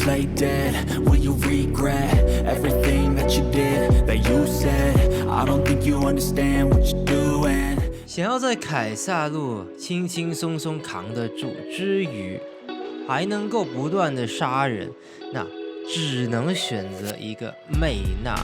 play dead? Will you regret everything that you did, that you said? I don't think you understand what you're doing. 想要在凯撒路轻轻松松扛得住之余，还能够不断的杀人，那只能选择一个美娜。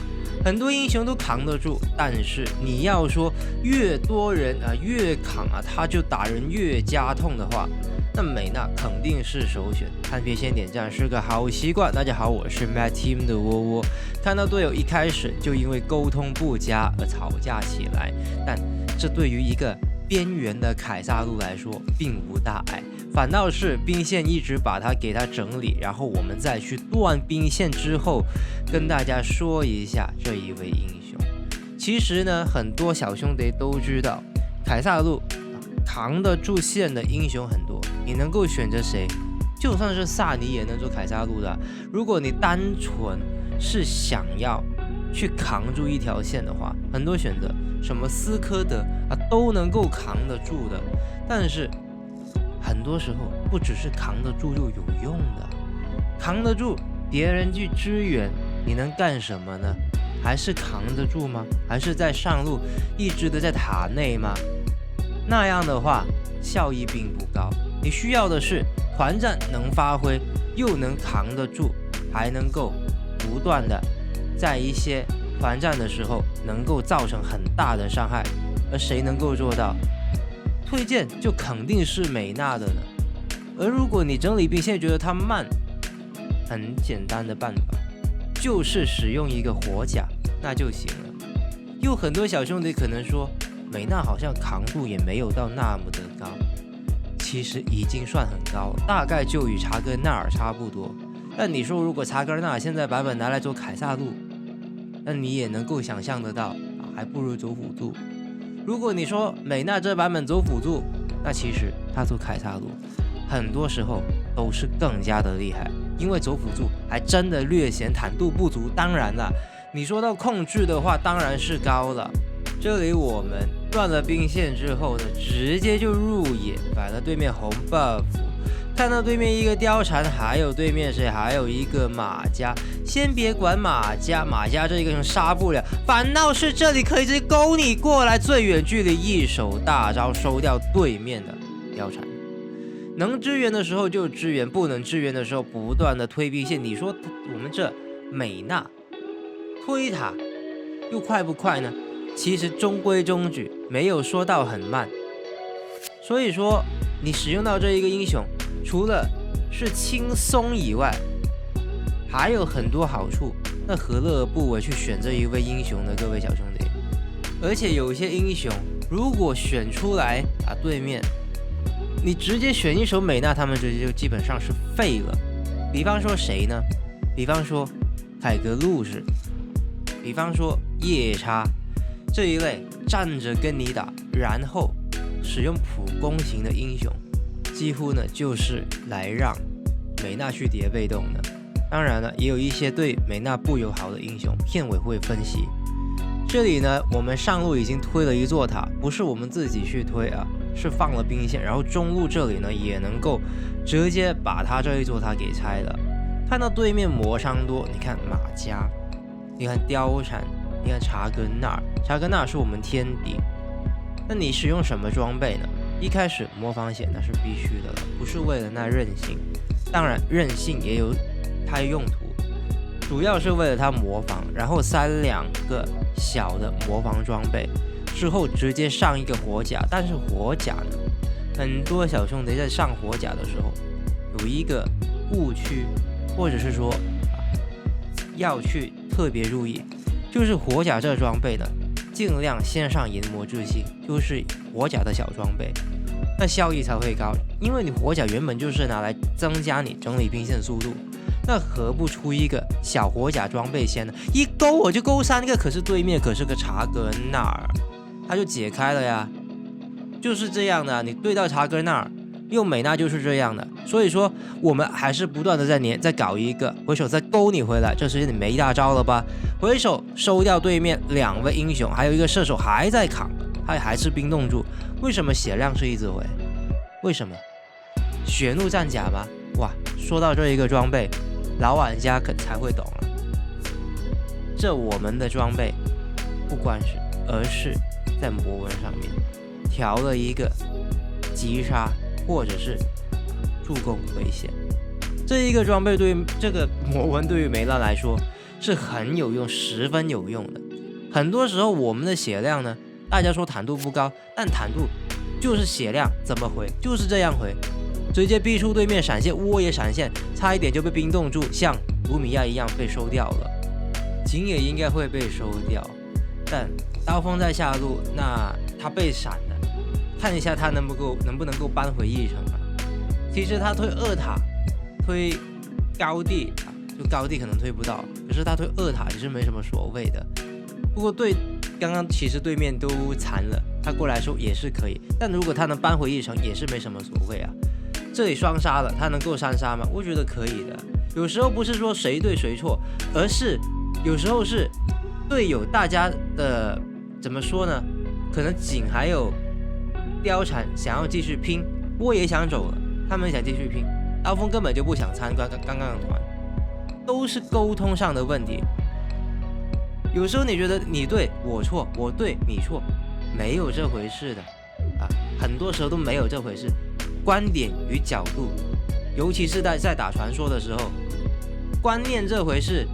很多英雄都扛得住，但是你要说越多人越扛他就打人越加痛的话，那美娜肯定是首选。看片先点赞是个好习惯。大家好，我是 Mad Team 的窝窝。看到队友一开始就因为沟通不佳而吵架起来，但这对于一个边缘的凯撒路来说并无大碍，反倒是兵线一直把它给它整理，然后我们再去断兵线之后，跟大家说一下这一位英雄。其实呢，很多小兄弟都知道，凯撒路扛得住线的英雄很多，你能够选择谁？就算是萨尼也能做凯撒路的。如果你单纯是想要去扛住一条线的话，很多选择什么斯科德都能够扛得住的。但是很多时候不只是扛得住就有用的，扛得住别人去支援，你能干什么呢？还是扛得住吗？还是在上路一直的在塔内吗？那样的话效益并不高。你需要的是团战能发挥，又能扛得住，还能够不断的在一些团战的时候能够造成很大的伤害。而谁能够做到？推荐就肯定是美娜的呢。而如果你整理兵线觉得它慢，很简单的办法就是使用一个火甲，那就行了。有很多小兄弟可能说，美娜好像扛度也没有到那么的高，其实已经算很高了，大概就与查格纳尔差不多。但你说如果查格纳尔现在版本拿来做凯撒路，那你也能够想象得到还不如走辅助。如果你说美娜这版本走辅助，那其实他走凯撒路很多时候都是更加的厉害，因为走辅助还真的略显坦度不足。当然了，你说到控制的话当然是高了。这里我们断了兵线之后呢，直接就入野，摆了对面红 buff。看到对面一个貂蝉，还有对面谁？还有一个马加。先别管马加，马加这一个人杀不了，反倒是这里可以直接勾你过来，最远距离一手大招收掉对面的貂蝉。能支援的时候就支援，不能支援的时候不断的推兵线。你说我们这美娜推塔又快不快呢？其实中规中矩，没有说到很慢。所以说你使用到这一个英雄，除了是轻松以外，还有很多好处，那何乐而不为去选这一位英雄呢？各位小兄弟。而且有些英雄如果选出来对面你直接选一手美娜，他们直接就基本上是废了。比方说谁呢？比方说凯格路士，比方说夜叉这一类站着跟你打，然后使用普攻型的英雄，几乎呢就是来让美娜去叠被动的。当然了，也有一些对美娜不友好的英雄，片尾会分析。这里呢，我们上路已经推了一座塔，不是我们自己去推是放了兵线，然后中路这里呢也能够直接把他这一座塔给拆了。看到对面魔伤多，你看马加，你看貂蝉，你看查格纳尔，查格纳尔是我们天敌。那你使用什么装备呢？一开始魔防险那是必须的了，不是为了那韧性。当然韧性也有它的用途，主要是为了它魔防，然后塞2个小的魔防装备之后直接上一个火甲。但是火甲呢，很多小兄弟在上火甲的时候有一个误区，或者是说要去特别注意，就是火甲这装备呢尽量先上研磨之心，就是火甲的小装备，那效益才会高。因为你火甲原本就是拿来增加你整理兵线速度，那何不出一个小火甲装备先呢？一勾我就勾3个，可是对面可是个查格纳尔，他就解开了呀，就是这样的。你对到查格纳尔用美娜就是这样的。所以说我们还是不断的再搞一个回手再勾你回来，这时间你没大招了吧？回手收掉对面2位英雄，还有一个射手还在扛，他还是冰冻住。为什么血量是一直回？为什么？血怒战甲吗？哇，说到这一个装备，老玩家才会懂了。这我们的装备不光是，而是在魔纹上面调了一个击杀或者是助攻危险。这一个装备对于这个魔纹对于梅兰来说是很有用，十分有用的。很多时候我们的血量呢，大家说坦度不高，但坦度就是血量怎么回就是这样回，直接逼出对面闪现，窝也闪现，差一点就被冰冻住，像卢米亚一样被收掉了。景也应该会被收掉，但刀锋在下路，那他被闪了，看一下他能不能够扳回一城啊。其实他推2塔推高地就高地可能推不到，可是他推2塔其实没什么所谓的。不过刚刚其实对面都残了，他过来说也是可以，但如果他能扳回一城也是没什么所谓啊。这里双杀了，他能够3杀吗？我觉得可以的。有时候不是说谁对谁错，而是有时候是队友大家的怎么说呢？可能景还有貂蝉想要继续拼，我也想走了，他们想继续拼，刀锋根本就不想参加刚刚的团，都是沟通上的问题。有时候你觉得你对我错，我对你错，没有这回事的啊，很多时候都没有这回事。观点与角度，尤其是在打传说的时候，观念这回事，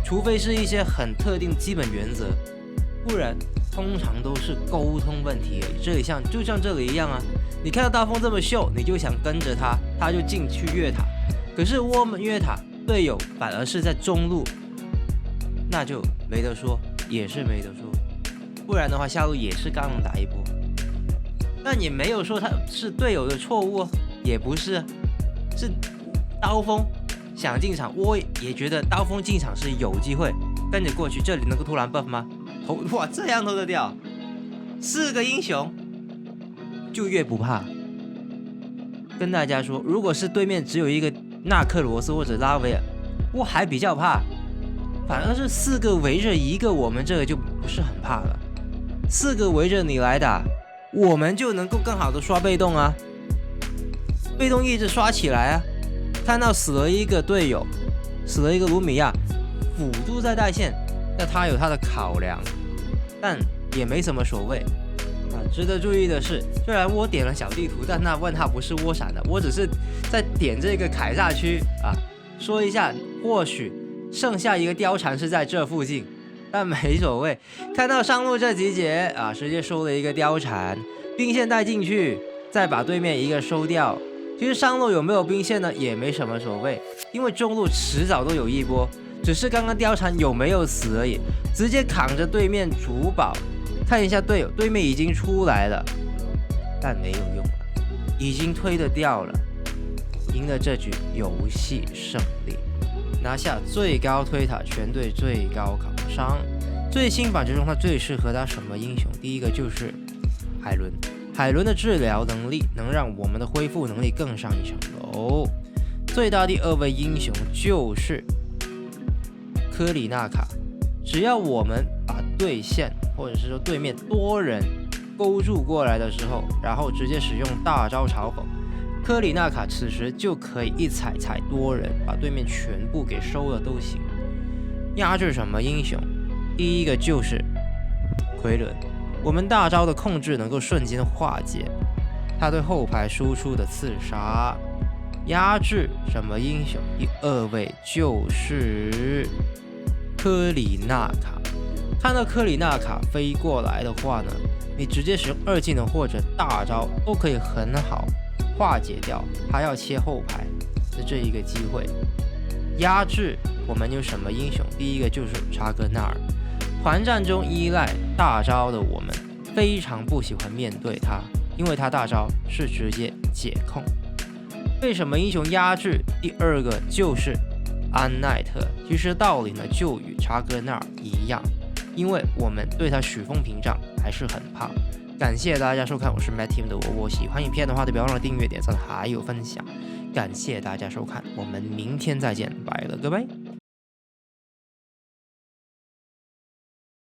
除非是一些很特定基本原则，不然通常都是沟通问题而已。这里就像这里一样啊，你看到大风这么秀，你就想跟着他，他就进去越塔，可是我们越塔队友反而是在中路，那就没得说，也是没得说。不然的话，下路也是刚能打一波，但也没有说他是队友的错误，也不是，是刀锋想进场，我也觉得刀锋进场是有机会跟着过去，这里能够突然 buff 吗？哇，这样偷得掉，4个英雄就越不怕。跟大家说，如果是对面只有一个纳克罗斯或者拉维尔，我还比较怕，反而是4个围着一个，我们这个就不是很怕了。4个围着你来打，我们就能够更好的刷被动啊，被动一直刷起来啊。看到死了一个队友，死了一个卢米亚，辅助在带线，那他有他的考量，但也没什么所谓啊。值得注意的是，虽然我点了小地图，但那问他不是窝闪的，我只是在点这个凯撒区啊，说一下，或许剩下一个貂蝉是在这附近，但没所谓。看到上路这集结啊，直接收了一个貂蝉，兵线带进去，再把对面一个收掉。其实上路有没有兵线呢，也没什么所谓，因为中路迟早都有一波，只是刚刚貂蝉有没有死而已。直接扛着对面主堡，看一下队友，对面已经出来了，但没有用了，已经推得掉了，赢了这局游戏胜利，拿下最高推塔全队最高考伤。最新版之中，他最适合打什么英雄？第一个就是海伦。海伦的治疗能力能让我们的恢复能力更上一层楼。最大第2位英雄就是科里纳卡，只要我们把对线或者是说对面多人勾住过来的时候，然后直接使用大招嘲讽，科里纳卡此时就可以一踩多人，把对面全部给收了都行。压制什么英雄？第一个就是奎伦。我们大招的控制能够瞬间化解他对后排输出的刺杀。压制什么英雄？第2位就是科里纳卡。看到科里纳卡飞过来的话呢，你直接使用2技能或者大招都可以很好化解掉他要切后排的这一个机会。压制我们有什么英雄？第一个就是查格纳尔。团战中依赖大招的我们非常不喜欢面对他，因为他大招是直接解控。为什么英雄压制？第2个就是安奈特。其实道理呢就与查格纳尔一样，因为我们对他许风屏障还是很怕。感谢大家收看，我是 Matt Team 的我。喜欢影片的话，就别忘了订阅、点赞还有分享。感谢大家收看，我们明天再见，拜了，各位。